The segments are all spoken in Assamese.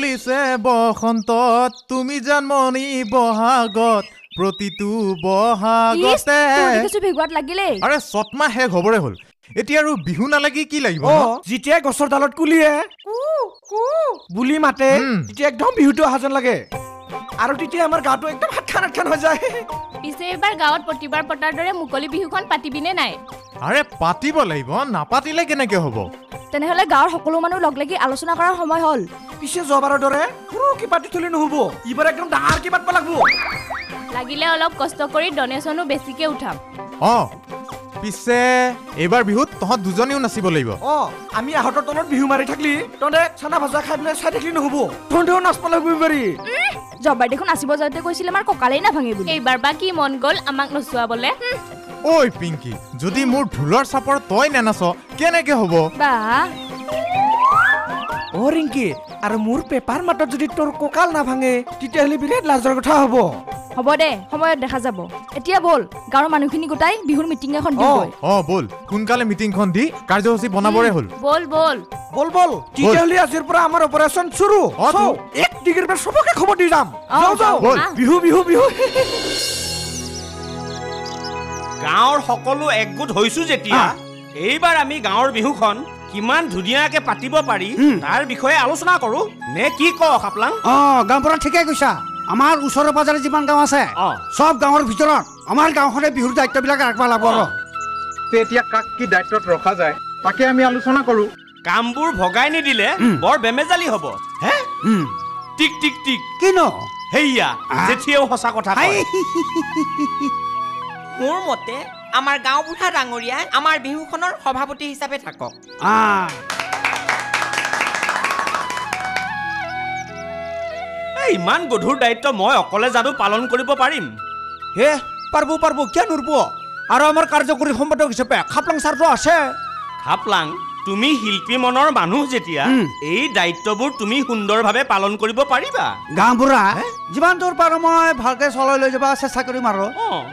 ফুলিছে বসন্তত তুমি জন্মনি বহাগত প্ৰতিটো বহাগতে আৰে সতমা শেষ হ'বৰে হ'ল এতিয়া আৰু বিহু নালাগি কি লাগিব যেতিয়া গছৰ ডালত কুলিয়ে বুলি মাতে তেতিয়া একদম বিহুটো অহা যেন লাগে আৰু তেতিয়া আমাৰ গাটো একদম হাতখান হৈ যায় পিছে এবাৰ গাঁৱত প্ৰতিবাৰ পতাৰ দৰে মুকলি বিহুখন পাতিবিনে নাই আৰে পাতিব লাগিব নাপাতিলে কেনেকে হ'ব তেনেহলে গাঁৱৰ সকলো মানুহ লগ লাগি আলোচনা কৰাৰ সময় হ'ল পিছে যোৱাবাৰৰ দৰে সৰু কি পাতি থলে নহ'ব এইবাৰ একদম ডাঙৰ কি পাতিব লাগিব লাগিলে অলপ কষ্ট কৰি ডনেশ্যনো বেছিকে উঠাম পিছে এইবাৰ বিহুত তহঁত দুজনেও নাচিব লাগিব আমি আহতৰ তলত বিহু মাৰি থাকলি তহঁতে চানা ভাজা খাই পেলাই চাই থাকিলি নহ'ব তহঁতেও নাচব লাগিব পাৰি জবাই দেখোন নাচিব যাওঁতে কৈছিলে আমাৰ কঁকালেই নাভাঙে বুলি এইবাৰ বা কি মন গ'ল আমাক নচুৱাবলে ঐ পিংকি যদি মোৰ ঢোলৰ চাপৰ তই নেনাচ কেনেকে হ'ব বা ৰিংকি আৰু মোৰ পেপাৰ মাতত যদি তোৰ কঁকাল নাভাঙে তেতিয়াহ'লে বিৰাট লাজৰ কথা হ'ব হ'ব দে সময়ত দেখা যাব এতিয়া বল গাঁৱৰ মানুহখিনি গোটাই বিহুৰ মিটিং এখন দিবই বল সোনকালে মিটিংখন দি কাৰ্যসূচী বনাবৰে হ'ল বল তেতিয়াহ'লে আজিৰ পৰা আমাৰ অপাৰেশ্যন চুৰু এক ডিগ্ৰীৰ পৰা সবকে খবৰ দি যাম বিহু বিহু বিহু গাঁৱৰ সকলো একগোট হৈছো যেতিয়া এইবাৰ আমি গাঁৱৰ বিহুখন কিমান ধুনীয়াকে পাতিব পাৰি তাৰ বিষয়ে আলোচনা কৰো নে কি ক খাপলাং গাঁও পৰা ঠিকে কৈছা আমাৰ ওচৰে পাজৰে যিমান গাঁও আছে সব গাঁৱৰ ভিতৰত আমাৰ গাঁওখনে বিহুৰ দায়িত্ববিলাক ৰাখিব লাগিব এতিয়া কাক কি দায়িত্বত ৰখা যায় তাকে আমি আলোচনা কৰো কামবোৰ ভগাই নিদিলে বৰ বেমেজালি হ'ব হে টিক টিক টিক কিনো হেইয়া জেঠিয়েও সঁচা কথা কয় মোৰ মতে আমাৰ গাঁওবুঢ়া ডাঙৰীয়াই আমাৰ বিহুখনৰ সভাপতি হিচাপে থাকক ইমান গধুৰ দায়িত্ব মই অকলে জানো পালন কৰিব পাৰিম হে পাৰব কিয় নুৰব আৰু আমাৰ কাৰ্যকৰী সম্পাদক হিচাপে খাপলাং ছাৰটো আছে খাপলাং তুমি শিল্পী মনৰ মানুহ যেতিয়া এই দায়িত্ববোৰ তুমি সুন্দৰভাৱে পালন কৰিব পাৰিবা গাঁওবুঢ়া যিমান দূৰ পাৰো মই ভালকে চলাই লৈ যাব চেষ্টা কৰিম আৰু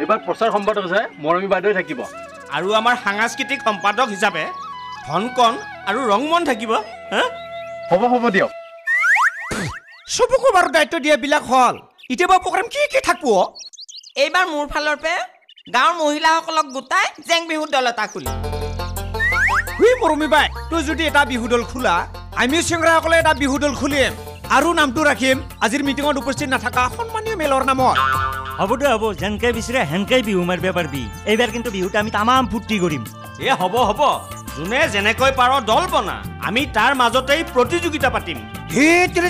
এইবাৰ প্ৰচাৰ সম্পাদক আছে মৰমী বাইদেউ থাকিব আৰু আমাৰ সাংস্কৃতিক সম্পাদক হিচাপে ধনকণ আৰু ৰংমন থাকিব হ'ব দিয়ক সবকো বাৰু দায়িত্ব দিয়া বিলাক হ'ল এতিয়া বা প্ৰগ্ৰাম কি থাকিব এইবাৰ মোৰ ফালৰ পৰা গাঁৱৰ মহিলাসকলক গোটাই জেং বিহু দল এটা খুলি মৰমী বাই তই যদি এটা বিহু দল খোলা আমি চিংৰাসকলে এটা বিহু দল খুলিম আৰু নামটো ৰাখিম আজিৰ মিটিঙত উপস্থিত নাথাকা সন্মানীয় মেলৰ নামত হ'ব যেনকে বিচাৰে হেনকে বিহু মাৰিব পাৰিবি এইবাৰ কিন্তু বিহুতে আমি তামাম ফূৰ্তি কৰিম হ'ব যোনে যেনেকৈ পাৰ দল বনা আমি তাৰ মাজতেই প্ৰতিযোগিতা পাতিম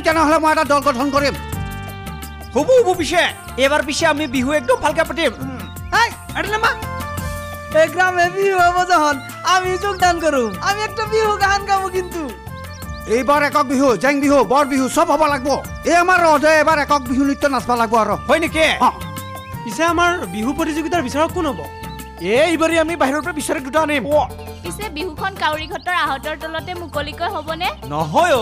তেনেহ'লে মই এটা দল গঠন কৰিম হ'ব পিছে এইবাৰ আমি বিহু একদম ভালকে পাতিম গ্রামে বিহু হবো যখন আমি যোগদান করুম আমি একটা বিহু গান গাবো কিন্তু এইবাৰ একক বিহু জেং বিহু বৰ বিহু সব হ'ব লাগিব এই আমাৰ ৰজে এবাৰ একক বিহু নৃত্য নাচব লাগিব আৰু হয় নেকি পিছে আমাৰ বিহু প্ৰতিযোগিতাৰ বিচাৰক কোন হ'ব এইবাৰে আমি বাহিৰৰ পৰা বিচাৰক দুটা আনিম পিছে বিহুখন কাউৰীঘাটৰ আহতৰ তলতে মুকলিকৈ হ'বনে নহয়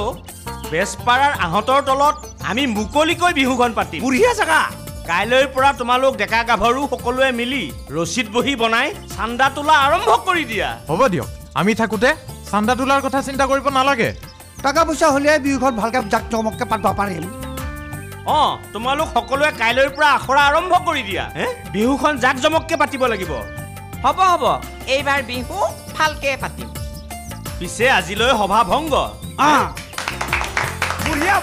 বেছপাৰাৰ আহতৰ তলত আমি মুকলিকৈ বিহুখন পাতিম বুঢ়িয়া জাগা কাইলৈৰ পৰা তোমালোক ডেকা গাভৰু সকলোৱে মিলি ৰচিদ বহি বনাই চান্দা তোলা আৰম্ভ কৰি দিয়া হ'ব দিয়ক আমি থাকোতে চান্দা তোলাৰ কথা চিন্তা কৰিব নালাগে টাকা পইচা হ'লে বিহুখন ভালকে জাক জমককে পাতিব পাৰিম তোমালোক সকলোৱে কাইলৈৰ পৰা আখৰা আৰম্ভ কৰি দিয়া বিহুখন জাক জমককে পাতিব লাগিব হ'ব এইবাৰ বিহু ভালকে পাতিম পিছে আজিলৈ সভা ভংগ বুঢ়িয়া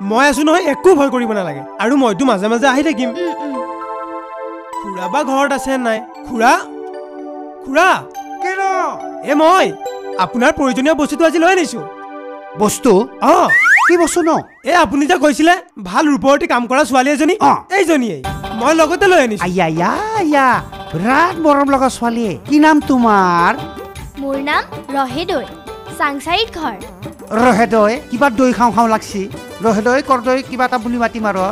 মই আছো নহয় একো ভয় কৰিব নালাগে আৰু মইতো মাজে মাজে আহি থাকিম খুৰা বা ঘৰত আছে নাই খুৰা মই আপোনাৰ প্ৰয়োজনীয় বস্তুটো আজি লৈ আনিছো বস্তু কি বস্তু ন আপুনি যে কৈছিলে ভাল ৰূপৱতী কাম কৰা ছোৱালী এজনী এইজনীয়ে মই লগতে লৈ আনিছো বিৰাট মৰম লগা ছোৱালী কি নাম তোমাৰ মোৰ নাম ৰহেদৈ চাংচাৰিত ঘৰ ৰহেদৈ কিবা দৈ খাওঁ লাগছি ৰহেদৈ কৰদৈ কিবা এটা বুলি মাতিম আৰু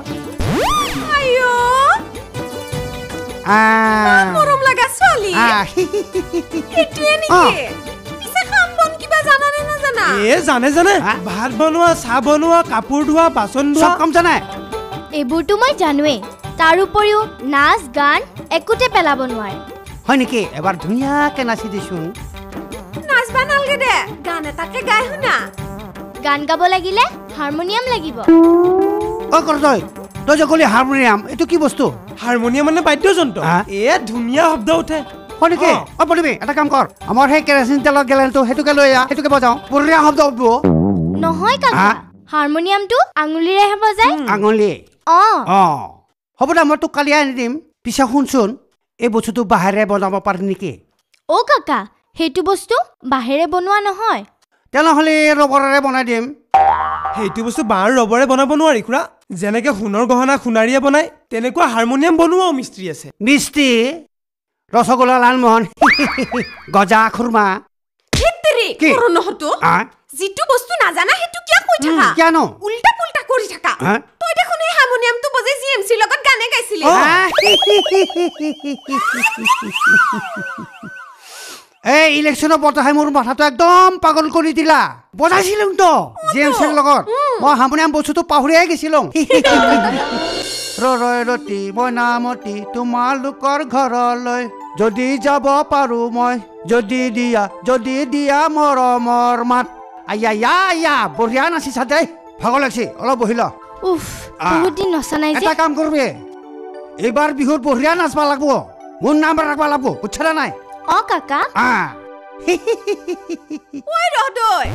মৰম লগা ছোৱালী এটোৱে নেকি পিছে কাম বন কিবা জানানে নাজানা জানে ভাত বনোৱা চাহ বনোৱা কাপোৰ ধোৱা বাচন ধোৱা সব কাম জানে এইবোৰতো মই জানোৱেই তাৰ উপৰিও নাচ গান একোতে পেলাব নোৱাৰে হয় নেকি এবাৰ ধুনীয়াকে নাচি দিছোন নাচবা নালগে দে গান এটাকে গাই শুনা গান গাব লাগিলে হাৰমনিয়াম লাগিব ঐ কৰতই তই যে কলি হাৰমনিয়াম এইটো কি বস্তু হাৰমনিয়াম মানে বাদ্যযন্ত্ৰ ধুনীয়া শব্দ উঠে হয় নেকি পঢ়িবি এটা কাম কৰ আমাৰ সেই কেৰাচিন তেলত গেলেনটো সেইটোকে লৈ আহ সেইটোকে বজাওঁ বঢ়িয়া শব্দ উঠব নহয় কাকা হাৰমনিয়ামটো আঙুলিৰেহে বজায় আঙুলি হ'ব দে মই তোক কালি আনি দিম পিছে শুনচোন এই বস্তুটো বাঁহেৰে বনাব পাৰি নেকি কাকা সেইটো বস্তু বাঁহেৰে বনোৱা নহয় তেনেহ'লে ৰবৰেৰে বনাই দিম সেইটো বস্তু বাঁহৰ ৰবৰে বনাব নোৱাৰি খুৰা যেনেকে সোণৰ গহনা সোণাৰীয়ে বনায় তেনেকুৱা হাৰমনিয়াম বনোৱাও মিস্ত্ৰী আছে মিস্ত্ৰী ৰসগোল্লা লালমোহন গজা খুৰমা যিটো বস্তু নাজানা সেইটো কিয় কৈ থাকা কিয়নো উল্টা পুল্টা কৰি থাকা তই দেখোন এই হাৰমনিয়ামটো বজাই জিএমচিৰ লগত গানে গাইছিলি এই ইলেকশ্যনৰ বতাহে মোৰ মাথাটো একদম পাগল কৰি দিলা বজাইছিলো তো জিএমচিৰ লগত মই হাৰমনিয়াম বস্তুটো পাহৰিয়াই গৈছিলো ৰতি মইনামতি তোমালোকৰ ঘৰলৈ যদি যাব পাৰো মই যদি দিয়া মৰমৰ মাত আয়া বঢ়িয়া নাচিছা দেই ভাগৰ লাগছি অলপ বহি ল বহুত দিন নচা নাই এটা কাম কৰবি এইবাৰ বিহুত বঢ়িয়া নাচবা লাগব মোৰ নাম ৰাখবা লাগব বুজছা নাই কাকা ঐ ৰহদৈ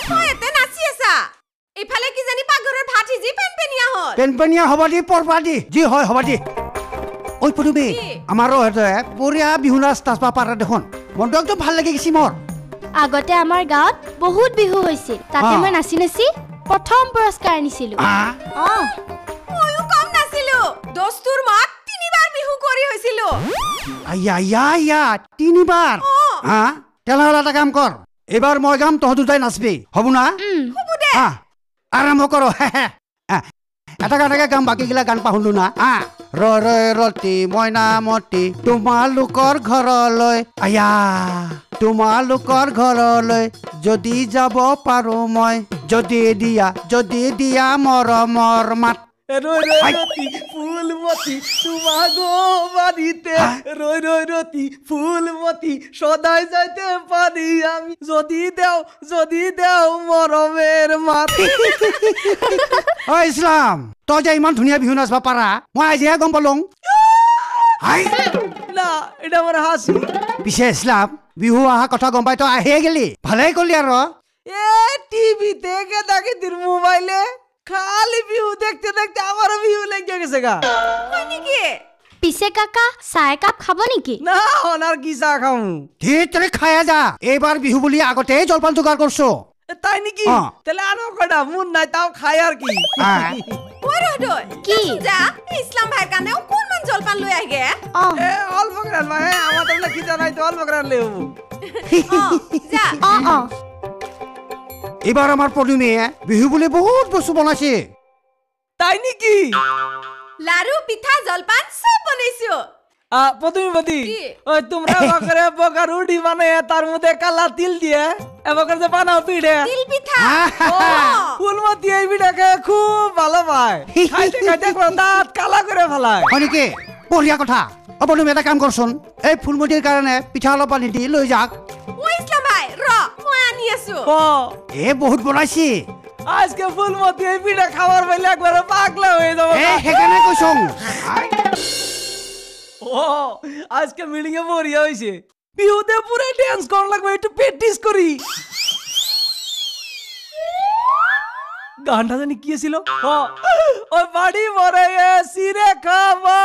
তই এতে নাচি আছা ইফালে কি জানি পাগৰৰ ভাত সিজি পেনপেনিয়া হ'ব দি পৰবা দি যি হয় হ'ব দি ঐ পদুমী আমাৰো বঢ়িয়া বিহু নাচ নাচবা পাৰে দেখোন মনটো একদম ভাল লাগি গৈছি মোৰ আগতে আমাৰ গাঁৱত বহুত বিহু হৈছিল তাতে মই নাচি নাচি প্ৰথম পুৰস্কাৰ আনিছিলো ময়ো কম নাছিলো দস্তুৰ মাত 3বাৰ বিহু কৰি হৈছিলো আয়া 3বাৰ তেনেহ'লে এটা কাম কৰ এইবাৰ মই গাম তহঁত দুটাই নাচবি হ'ব না হ'ব দে আৰম্ভ কৰ এটা গানকে গাম বাকীগিলা গান পাহৰিলো না ৰতি মইনামতি তোমালোকৰ ঘৰলৈ আয়া তোমালোকৰ ঘৰলৈ যদি যাব পাৰো মই যদি দিয়া মৰমৰ মাত ৰতি ফুলমতি তোমাগো বাড়িতে ৰতি ফুলমতি সদায় যাইতে পাৰি আমি যদি দেও মৰমেৰ মাত ঐ ইছলাম তই যে ইমান ধুনীয়া বিহু নাচবা পাৰা মই আজিহে গম পালো না এটা আমার হাসি পিছে ইছলাম বিহু অহা কথা গম পাই তই আহিয়ে গেলি ভালেই কলি আৰু টিভিতে দেখি তোর মোবাইলে খালি বিহু দেখতে আমারও বিহু লেগে গেছে গা হয় নেকি পিছে কাকা চাহ একাপ খাব নেকি না অনার কি চাহ খাম তই খায়া যা এইবাৰ বিহু বুলি আগতে জলপান যোগাৰ কৰছো তাই নাকি তাহলে আনো কটা মন নাই তাও খাই আর কি কি যা ইসলাম ভাইয়ের কানেও কোন মান জলপান লই আগে অল্প করে ভাই আমার তাহলে কি জানাই তো অল্প করে লেও যা এবাৰ আমাৰ পদুমীয়ে বিহু বুলি বহুত বস্তু বনাইছে তাই নাকি লাৰু পিঠা জলপান সব বনাইছো পদুমী ওই তোমরা বকরে বকা রুটি বানায় তার মধ্যে কালা তিল দিয়ে এবকর যে বানাও পিঠে তিল পিঠা ফুলমতি এই পিঠাকে খুব ভালো পায় খাইতে দাঁত কালা করে ফেলায় হয় নেকি বঢ়িয়া কথা পদুমী এটা কাম কৰচোন এই ফুলমতিৰ কাৰণে পিঠা অলপ আনি দি লৈ যাক ইসলাম ভাই মই আনি আছো বহুত বনাইছি আজকে ফুলমতি এই পিঠা খাবার পাইলে একবার পাগলা হয়ে যাবো সেইকাৰণে কৈছো আজকে মিটিং এ বড়িয়া হইছে বিহুতে পুরো ডান্স করা লাগবে একটু প্র্যাকটিস করি গানটা জানি কি ছিল ওই বাড়ি মরে সিরে খাওয়া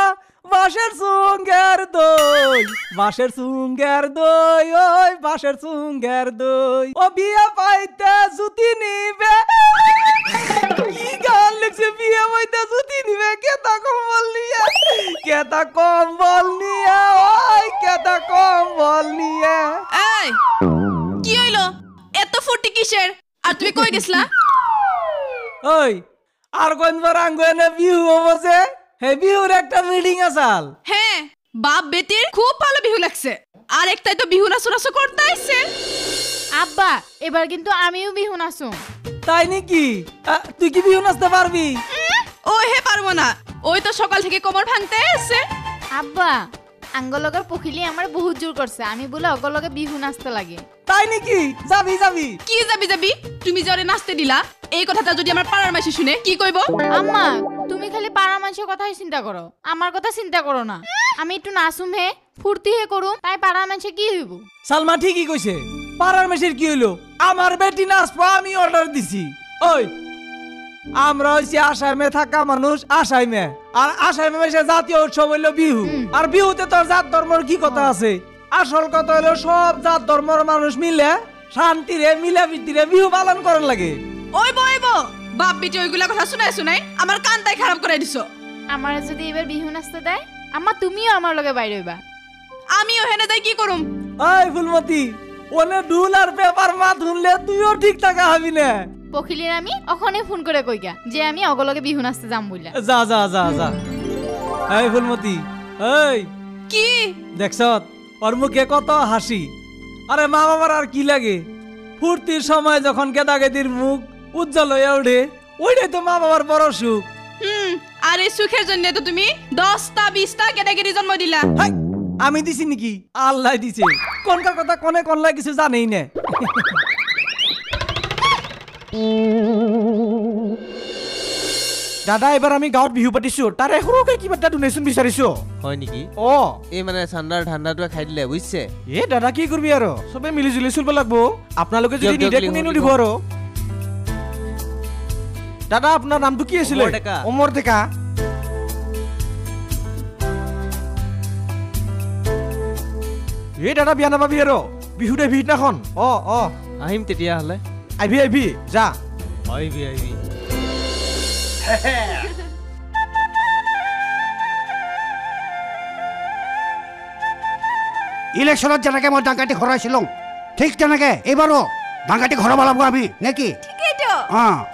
বাঁশের সুঙ্গের দই ওই বাঁশের সুঙ্গের দই ও বিয়া পাইতে জুতি নিবে কি গান লিখছে বিয়া পাইতে জুতি নিবে কেতা কম্বল নিয়ে ওই কেতা কম্বল নিয়ে এই কি হইলো এত ফুটি কিসের আর তুমি কই গেছলা ওই আর কোনবার আঙ্গুনে বিহু হবছে হে বিহুর একটা মিটিং আসাল বাপ বেটির খুব ভালো বিহু লাগছে আর একটাই তো বিহু নাচ করতে আইছে আব্বা এবার কিন্তু আমিও বিহু নাচো তাই নাকি তুই কি বিহু নাচতে পারবি ও হে পারবো না ওই তো সকাল থেকে কোমর ভাঙতে আছে আব্বা আঙ্গলগর পখিলি আমার বহুত জোর করছে আমি বলে অগলগে বিহু নাচতে লাগে তাই নাকি যাবি যাবি কি যাবি তুমি জরে নাচতে দিলা এই কথাটা যদি আমার পাড়ার মাসি শুনে কি কইব আম্মা তুমি খালি পাড়ার মানুষের কথাই চিন্তা করো আমার কথা চিন্তা করো না আমি একটু নাচুম হে ফুর্তি হে করুম তাই পাড়ার মানুষে কি হইব সালমা ঠিকই কইছে পাড়ার মাসির কি হইলো আমার বেটি নাচবো আমি অর্ডার দিছি ওই আমরা হইছি আসামে থাকা মানুষ আসামে আর আসামে মাসে জাতীয় উৎসব হইলো বিহু আর বিহুতে তোর জাত ধর্মের কি কথা আছে আসল কথা হইলো সব জাত ধর্মের মানুষ মিলে শান্তিরে মিলাপ্রীতিরে বিহু পালন করার লাগে ওই বাপ বিটি ওইগুলা কথা শুনাই আমার কানটাই খারাপ করে দিছো আমার যদি এবার বিহু নাচতে দেয় আম্মা তুমিও আমার লগে বাইরে হইবা আমিও হেনে যাই কি করুম ওই ফুলমতি ওনে ঢুল আর পেপার মাত শুনলে তুইও ঠিক থাকা হবি না পখিলির আমি ওখানে ফোন করে কইগা যে আমি অগলগে বিহু নাচতে যাম বইলা যা যা যা যা এই ফুলমতি এই কি দেখছত ওর মুখে কত হাসি আরে মা বাবার আর কি লাগে ফুর্তির সময় যখন কেদাকেদির মুখ উজ্জ্বল হয়ে ওঠে ওইটাই তো মা বাবার বড় সুখ আর এই সুখের জন্য তো তুমি 10টা 20টা কেদাকেদি জন্ম দিলা আমি দিছি নাকি আল্লাহ দিছে কোনকার কথা কোনে কোনলা কিছু জানেই না দাদা এবার আমি গাঁৱত বিহু পাতিছো তাৰে সৰুকে কিবা এটা ডোনেশ্যন বিচাৰিছো হয় নেকি অ এই মানে চান্দাৰ ধান্দাটোৱে খাই দিলে বুজিছে এ দাদা কি কৰিবি আৰু সবে মিলি জুলি চলিব লাগিব আপোনালোকে যদি নিদে কোনেনো দিব আৰু দাদা আপোনাৰ নামটো কি আছিল অমৰ ডেকা এ দাদা বিয়া নাপাবি আৰু বিহুতে ভিতনাখন অ আহিম তেতিয়াহ'লে আহিবি যা আহিবি ইলেকশ্যনত যেনেকে মই ডাঙাটি ঘৰাইছিলো ঠিক তেনেকে এইবাৰো ডাঙাটি ঘৰাব লাগিব আমি নেকি ঠিকেইতো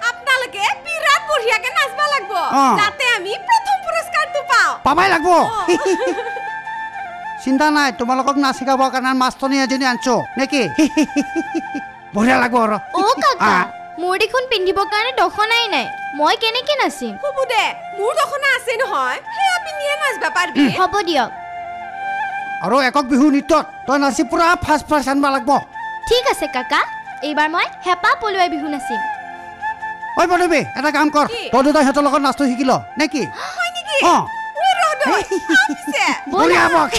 আপোনালোকে বিৰাট বঢ়িয়াকে নাচব লাগিব যাতে আমি প্ৰথম পুৰস্কাৰটো পাবাই লাগিব চিন্তা নাই তোমালোকক নাচ শিকাবৰ কাৰণে মাষ্টৰনী এজনী আনছো নেকি বঢ়িয়া লাগিব আৰু ও কাকা মোৰ দেখোন পিন্ধিবৰ কাৰণে দখনাই নাই মই কেনেকে নাচিম হ'ব দে মোৰ দখনা আছে নহয় হেয়া পিন্ধিয়ে নাচবা পাৰবি হ'ব দিয়ক আৰু একক বিহু নৃত্যত তই নাচি পুৰা ফাৰ্ষ্ট ফাৰ্ষ্ট আনবা লাগিব ঠিক আছে কাকা এইবাৰ মই হেপা পলুৱাই বিহু নাচিম ঐ বনবি এটা কাম কৰ তই দুটা সিহঁতৰ লগত নাচটো শিকি ল নেকি হয় নেকি ঐ ৰদৈ আছে বঢ়িয়া বক